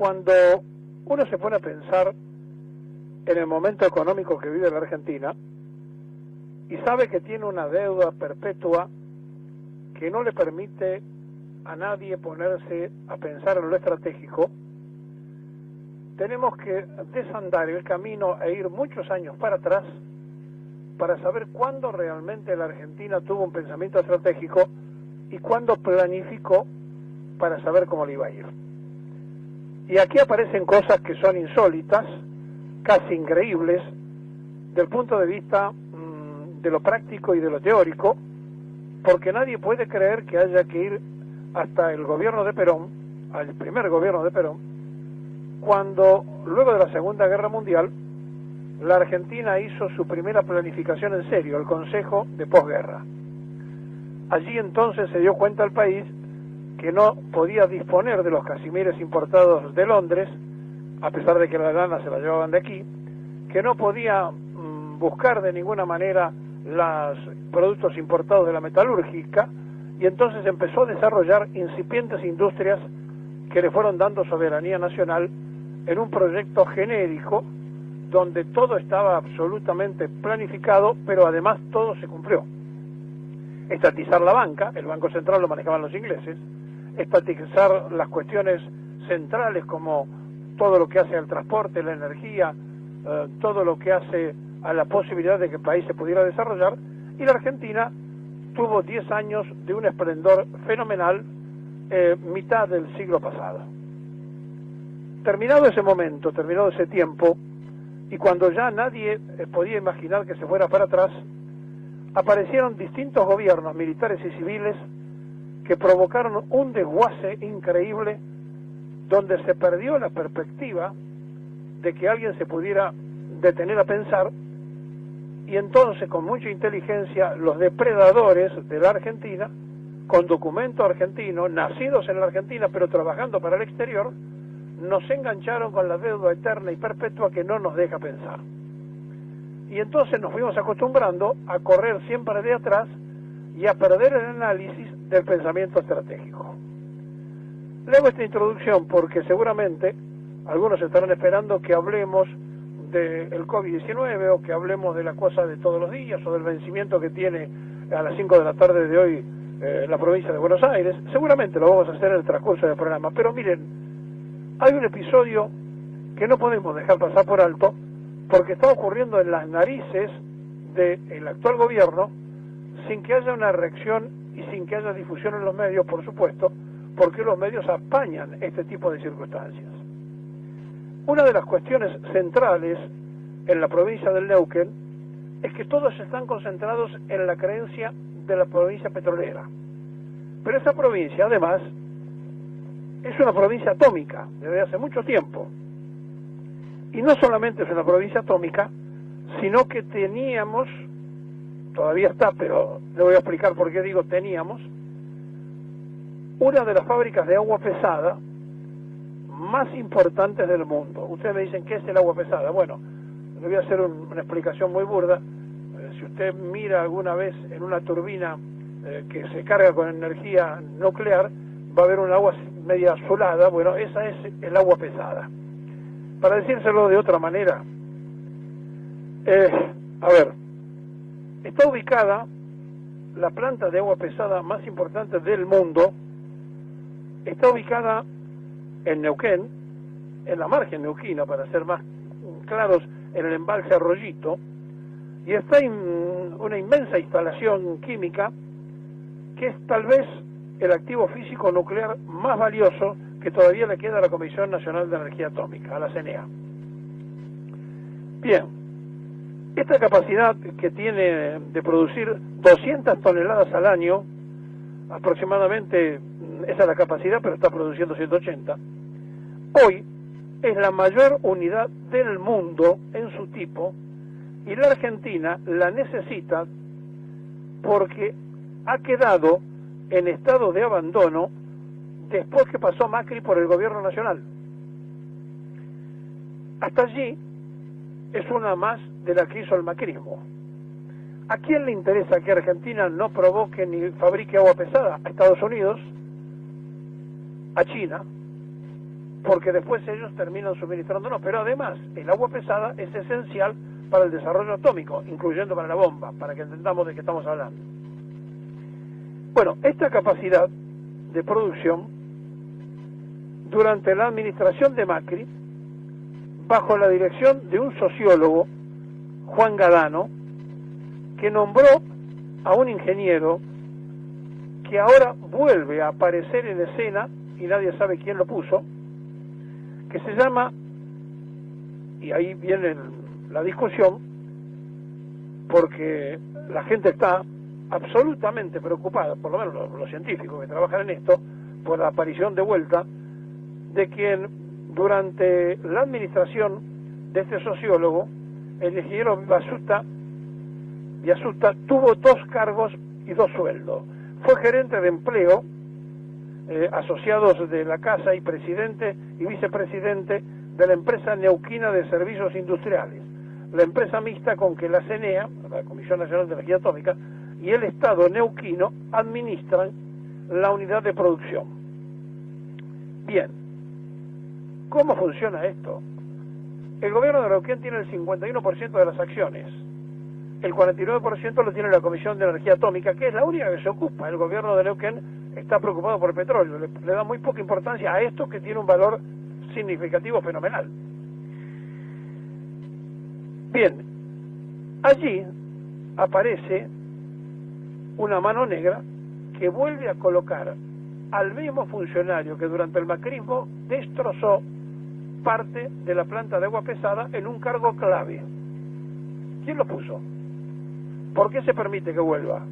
cuando uno se pone a pensar en el momento económico que vive la Argentina y sabe que tiene una deuda perpetua que no le permite a nadie ponerse a pensar en lo estratégico, tenemos que desandar el camino e ir muchos años para atrás para saber cuándo realmente la Argentina tuvo un pensamiento estratégico y cuándo planificó para saber cómo le iba a ir. Y aquí aparecen cosas que son insólitas, casi increíbles, del punto de vista de lo práctico y de lo teórico, porque nadie puede creer que haya que ir hasta el gobierno de Perón, al primer gobierno de Perón, cuando luego de la Segunda Guerra Mundial la Argentina hizo su primera planificación en serio, el Consejo de Posguerra. Allí entonces se dio cuenta el país que no podía disponer de los casimires importados de Londres, a pesar de que la lana se la llevaban de aquí, que no podía buscar de ninguna manera los productos importados de la metalúrgica, y entonces empezó a desarrollar incipientes industrias que le fueron dando soberanía nacional en un proyecto genérico donde todo estaba absolutamente planificado, pero además todo se cumplió. Estatizar la banca, el Banco Central lo manejaban los ingleses, estatizar las cuestiones centrales como todo lo que hace al transporte, la energía, todo lo que hace a la posibilidad de que el país se pudiera desarrollar, y la Argentina tuvo 10 años de un esplendor fenomenal, mitad del siglo pasado. Terminado ese momento, terminado ese tiempo, y cuando ya nadie podía imaginar que se fuera para atrás, aparecieron distintos gobiernos militares y civiles que provocaron un desguace increíble donde se perdió la perspectiva de que alguien se pudiera detener a pensar, y entonces con mucha inteligencia los depredadores de la Argentina, con documento argentino, nacidos en la Argentina pero trabajando para el exterior, nos engancharon con la deuda eterna y perpetua que no nos deja pensar. Y entonces nos fuimos acostumbrando a correr siempre de atrás y a perder el análisis del pensamiento estratégico. Leo esta introducción porque seguramente algunos estarán esperando que hablemos del COVID-19 o que hablemos de la cosa de todos los días o del vencimiento que tiene a las 5 de la tarde de hoy la provincia de Buenos Aires. Seguramente lo vamos a hacer en el transcurso del programa, pero miren, hay un episodio que no podemos dejar pasar por alto porque está ocurriendo en las narices del actual gobierno sin que haya una reacción y sin que haya difusión en los medios, por supuesto, porque los medios apañan este tipo de circunstancias. Una de las cuestiones centrales en la provincia del Neuquén es que todos están concentrados en la creencia de la provincia petrolera. Pero esa provincia, además, es una provincia atómica desde hace mucho tiempo. Y no solamente es una provincia atómica, sino que teníamos, todavía está, pero le voy a explicar por qué digo teníamos, una de las fábricas de agua pesada más importantes del mundo. Ustedes me dicen, ¿qué es el agua pesada? Bueno, le voy a hacer una explicación muy burda. Si usted mira alguna vez en una turbina que se carga con energía nuclear, va a haber un agua media azulada. Bueno, esa es el agua pesada. Para decírselo de otra manera, a ver, está ubicada la planta de agua pesada más importante del mundo, está ubicada en Neuquén, en la margen neuquina, para ser más claros, en el embalse Arroyito, y está en una inmensa instalación química que es tal vez el activo físico nuclear más valioso que todavía le queda a la Comisión Nacional de Energía Atómica, a la CNEA. Bien, esta capacidad que tiene de producir 200 toneladas al año, aproximadamente, esa es la capacidad, pero está produciendo 180, hoy es la mayor unidad del mundo en su tipo, y la Argentina la necesita porque ha quedado en estado de abandono después que pasó Macri por el gobierno nacional. Hasta allí es una más de la que hizo el macrismo. ¿A quién le interesa que Argentina no provoque ni fabrique agua pesada? A Estados Unidos, a China, porque después ellos terminan suministrándonos, pero además el agua pesada es esencial para el desarrollo atómico, incluyendo para la bomba, para que entendamos de qué estamos hablando. Bueno, esta capacidad de producción, durante la administración de Macri, bajo la dirección de un sociólogo, Juan Gadano, que nombró a un ingeniero que ahora vuelve a aparecer en escena, y nadie sabe quién lo puso, que se llama, y ahí viene la discusión, porque la gente está absolutamente preocupada, por lo menos los científicos que trabajan en esto, por la aparición de vuelta de quien durante la administración de este sociólogo, el ingeniero Biasusta tuvo 2 cargos y 2 sueldos. Fue gerente de empleo, asociados de la Casa, y presidente y vicepresidente de la empresa neuquina de servicios industriales, la empresa mixta con que la CNEA, la Comisión Nacional de Energía Atómica, y el Estado neuquino administran la unidad de producción. Bien, ¿cómo funciona esto? El gobierno de Neuquén tiene el 51% de las acciones, el 49% lo tiene la Comisión de Energía Atómica, que es la única que se ocupa. El gobierno de Neuquén está preocupado por el petróleo, le da muy poca importancia a esto que tiene un valor significativo fenomenal. Bien, allí aparece una mano negra que vuelve a colocar al mismo funcionario que durante el macrismo destrozó parte de la planta de agua pesada en un cargo clave. ¿Quién lo puso? ¿Por qué se permite que vuelva?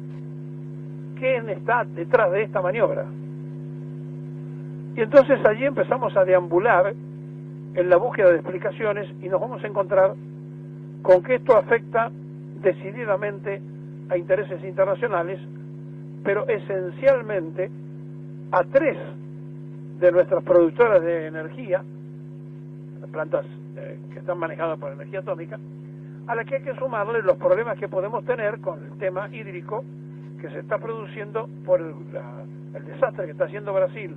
¿Quién está detrás de esta maniobra? Y entonces allí empezamos a deambular en la búsqueda de explicaciones y nos vamos a encontrar con que esto afecta decididamente a intereses internacionales, pero esencialmente a 3 de nuestras productoras de energía, las plantas que están manejadas por energía atómica, a la que hay que sumarle los problemas que podemos tener con el tema hídrico que se está produciendo por el desastre que está haciendo Brasil,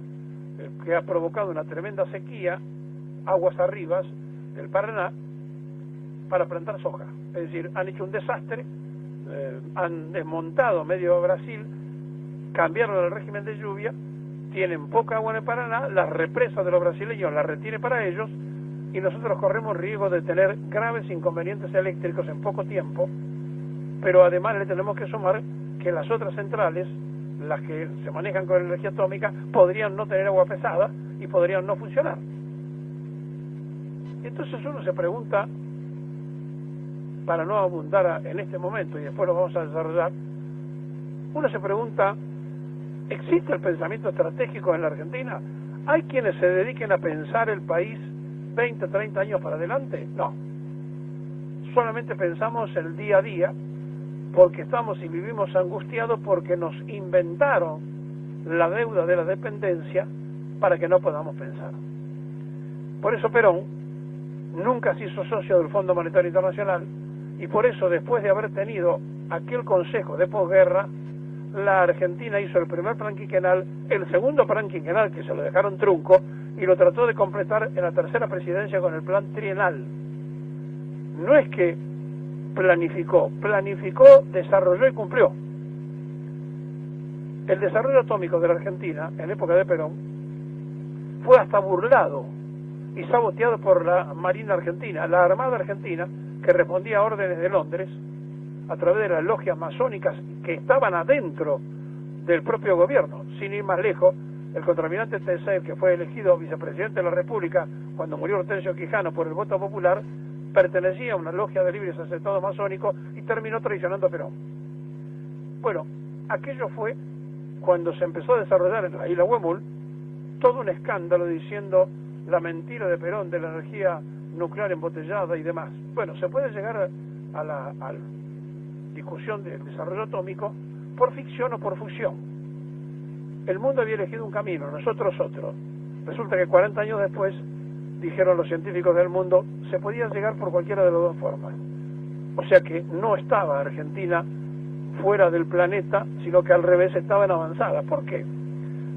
que ha provocado una tremenda sequía, aguas arriba del Paraná, para plantar soja. Es decir, han hecho un desastre, han desmontado medio Brasil, cambiaron el régimen de lluvia, tienen poca agua en el Paraná, las represas de los brasileños las retiene para ellos, y nosotros corremos riesgo de tener graves inconvenientes eléctricos en poco tiempo, pero además le tenemos que sumar que las otras centrales, las que se manejan con energía atómica, podrían no tener agua pesada y podrían no funcionar. Entonces uno se pregunta, para no abundar en este momento y después lo vamos a desarrollar, uno se pregunta, ¿existe el pensamiento estratégico en la Argentina? ¿Hay quienes se dediquen a pensar el país 20, 30 años para adelante? No. Solamente pensamos el día a día, porque estamos y vivimos angustiados porque nos inventaron la deuda de la dependencia para que no podamos pensar. Por eso Perón nunca se hizo socio del Fondo Monetario Internacional, y por eso, después de haber tenido aquel consejo de posguerra, la Argentina hizo el primer plan quinquenal, el segundo plan quinquenal que se lo dejaron trunco, y lo trató de completar en la tercera presidencia con el plan trienal. No es que planificó, desarrolló y cumplió. El desarrollo atómico de la Argentina, en época de Perón, fue hasta burlado y saboteado por la Marina Argentina, la Armada Argentina, que respondía a órdenes de Londres, a través de las logias masónicas que estaban adentro del propio gobierno. Sin ir más lejos, el contraalmirante Tesser, que fue elegido vicepresidente de la República cuando murió Hortensio Quijano por el voto popular, pertenecía a una logia de libres aceptados masónicos y terminó traicionando a Perón. Bueno, aquello fue cuando se empezó a desarrollar en la isla Huemul todo un escándalo diciendo la mentira de Perón de la energía nuclear embotellada y demás. Bueno, se puede llegar a la discusión del desarrollo atómico por ficción o por fusión. El mundo había elegido un camino, nosotros otro. Resulta que 40 años después, dijeron los científicos del mundo, se podía llegar por cualquiera de las dos formas. O sea que no estaba Argentina fuera del planeta, sino que al revés estaba en avanzada. ¿Por qué?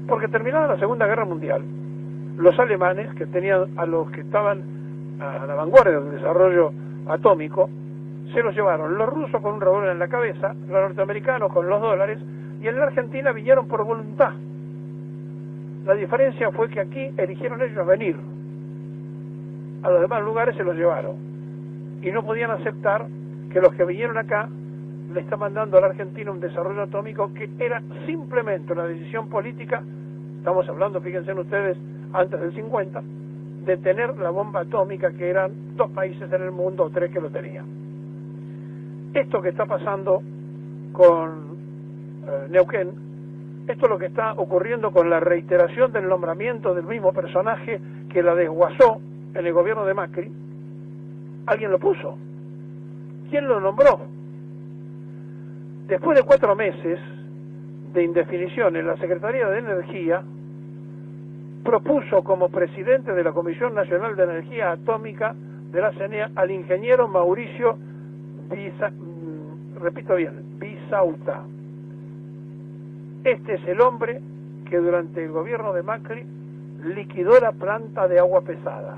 Porque terminada la Segunda Guerra Mundial, los alemanes, que tenían a los que estaban a la vanguardia del desarrollo atómico, se los llevaron los rusos con un revólver en la cabeza, los norteamericanos con los dólares, y en la Argentina vinieron por voluntad. La diferencia fue que aquí eligieron ellos venir, a los demás lugares se los llevaron, y no podían aceptar que los que vinieron acá le están mandando a la Argentina un desarrollo atómico que era simplemente una decisión política. Estamos hablando, fíjense ustedes, antes del 50, de tener la bomba atómica, que eran 2 países en el mundo o 3 que lo tenían. Esto que está pasando con Neuquén, esto es lo que está ocurriendo con la reiteración del nombramiento del mismo personaje que la desguazó en el gobierno de Macri. Alguien lo puso. ¿Quién lo nombró? Después de 4 meses de indefiniciones, la Secretaría de Energía propuso como presidente de la Comisión Nacional de Energía Atómica de la CNEA al ingeniero Mauricio Bisauta. Este es el hombre que durante el gobierno de Macri liquidó la planta de agua pesada,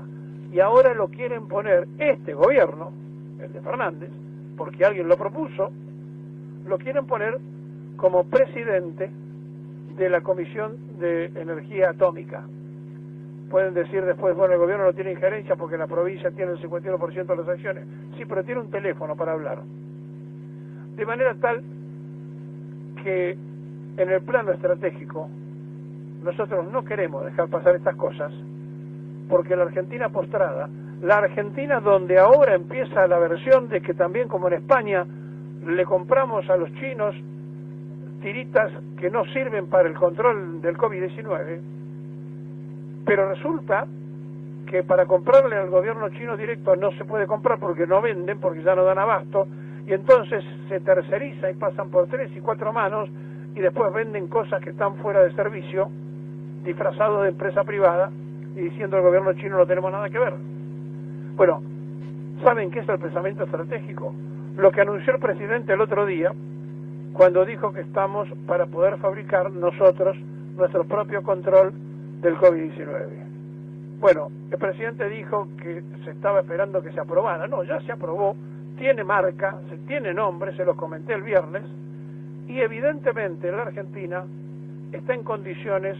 y ahora lo quieren poner este gobierno, el de Fernández, porque alguien lo propuso, lo quieren poner como presidente de la Comisión de Energía Atómica. Pueden decir después, bueno, el gobierno no tiene injerencia porque la provincia tiene el 51% de las acciones. Sí, pero tiene un teléfono para hablar. De manera tal que en el plano estratégico nosotros no queremos dejar pasar estas cosas, porque la Argentina postrada, la Argentina donde ahora empieza la versión de que también, como en España, le compramos a los chinos tiritas que no sirven para el control del COVID-19, pero resulta que para comprarle al gobierno chino directo no se puede comprar porque no venden, porque ya no dan abasto, y entonces se terceriza y pasan por 3 y 4 manos, y después venden cosas que están fuera de servicio, disfrazados de empresa privada, y diciendo al gobierno chino no tenemos nada que ver. Bueno, ¿saben qué es el pensamiento estratégico? Lo que anunció el presidente el otro día, cuando dijo que estamos para poder fabricar nosotros nuestro propio control del COVID-19. Bueno, el presidente dijo que se estaba esperando que se aprobara. No, ya se aprobó, tiene marca, tiene nombre, se los comenté el viernes, y evidentemente la Argentina está en condiciones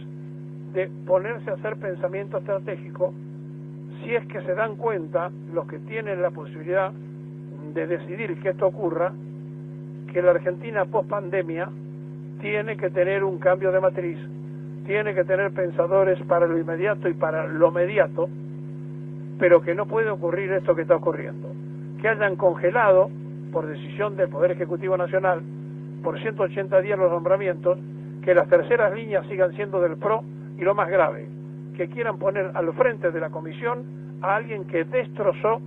de ponerse a hacer pensamiento estratégico si es que se dan cuenta los que tienen la posibilidad de decidir que esto ocurra, que la Argentina post pandemia tiene que tener un cambio de matriz, tiene que tener pensadores para lo inmediato y para lo mediato, pero que no puede ocurrir esto que está ocurriendo, que hayan congelado por decisión del Poder Ejecutivo Nacional por 180 días los nombramientos, que las terceras líneas sigan siendo del PRO, y lo más grave, que quieran poner al frente de la comisión a alguien que destrozó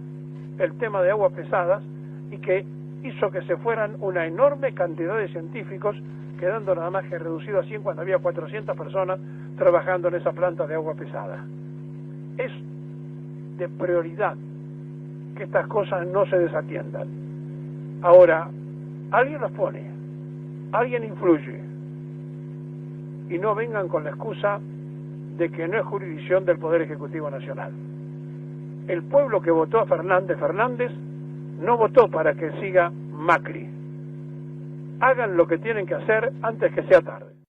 el tema de aguas pesadas y que hizo que se fueran una enorme cantidad de científicos, quedando nada más que reducido a 100 cuando había 400 personas trabajando en esa planta de agua pesada. Es de prioridad que estas cosas no se desatiendan. Ahora, alguien las pone, alguien influye, y no vengan con la excusa de que no es jurisdicción del Poder Ejecutivo Nacional. El pueblo que votó a Fernández no votó para que siga Macri. Hagan lo que tienen que hacer antes que sea tarde.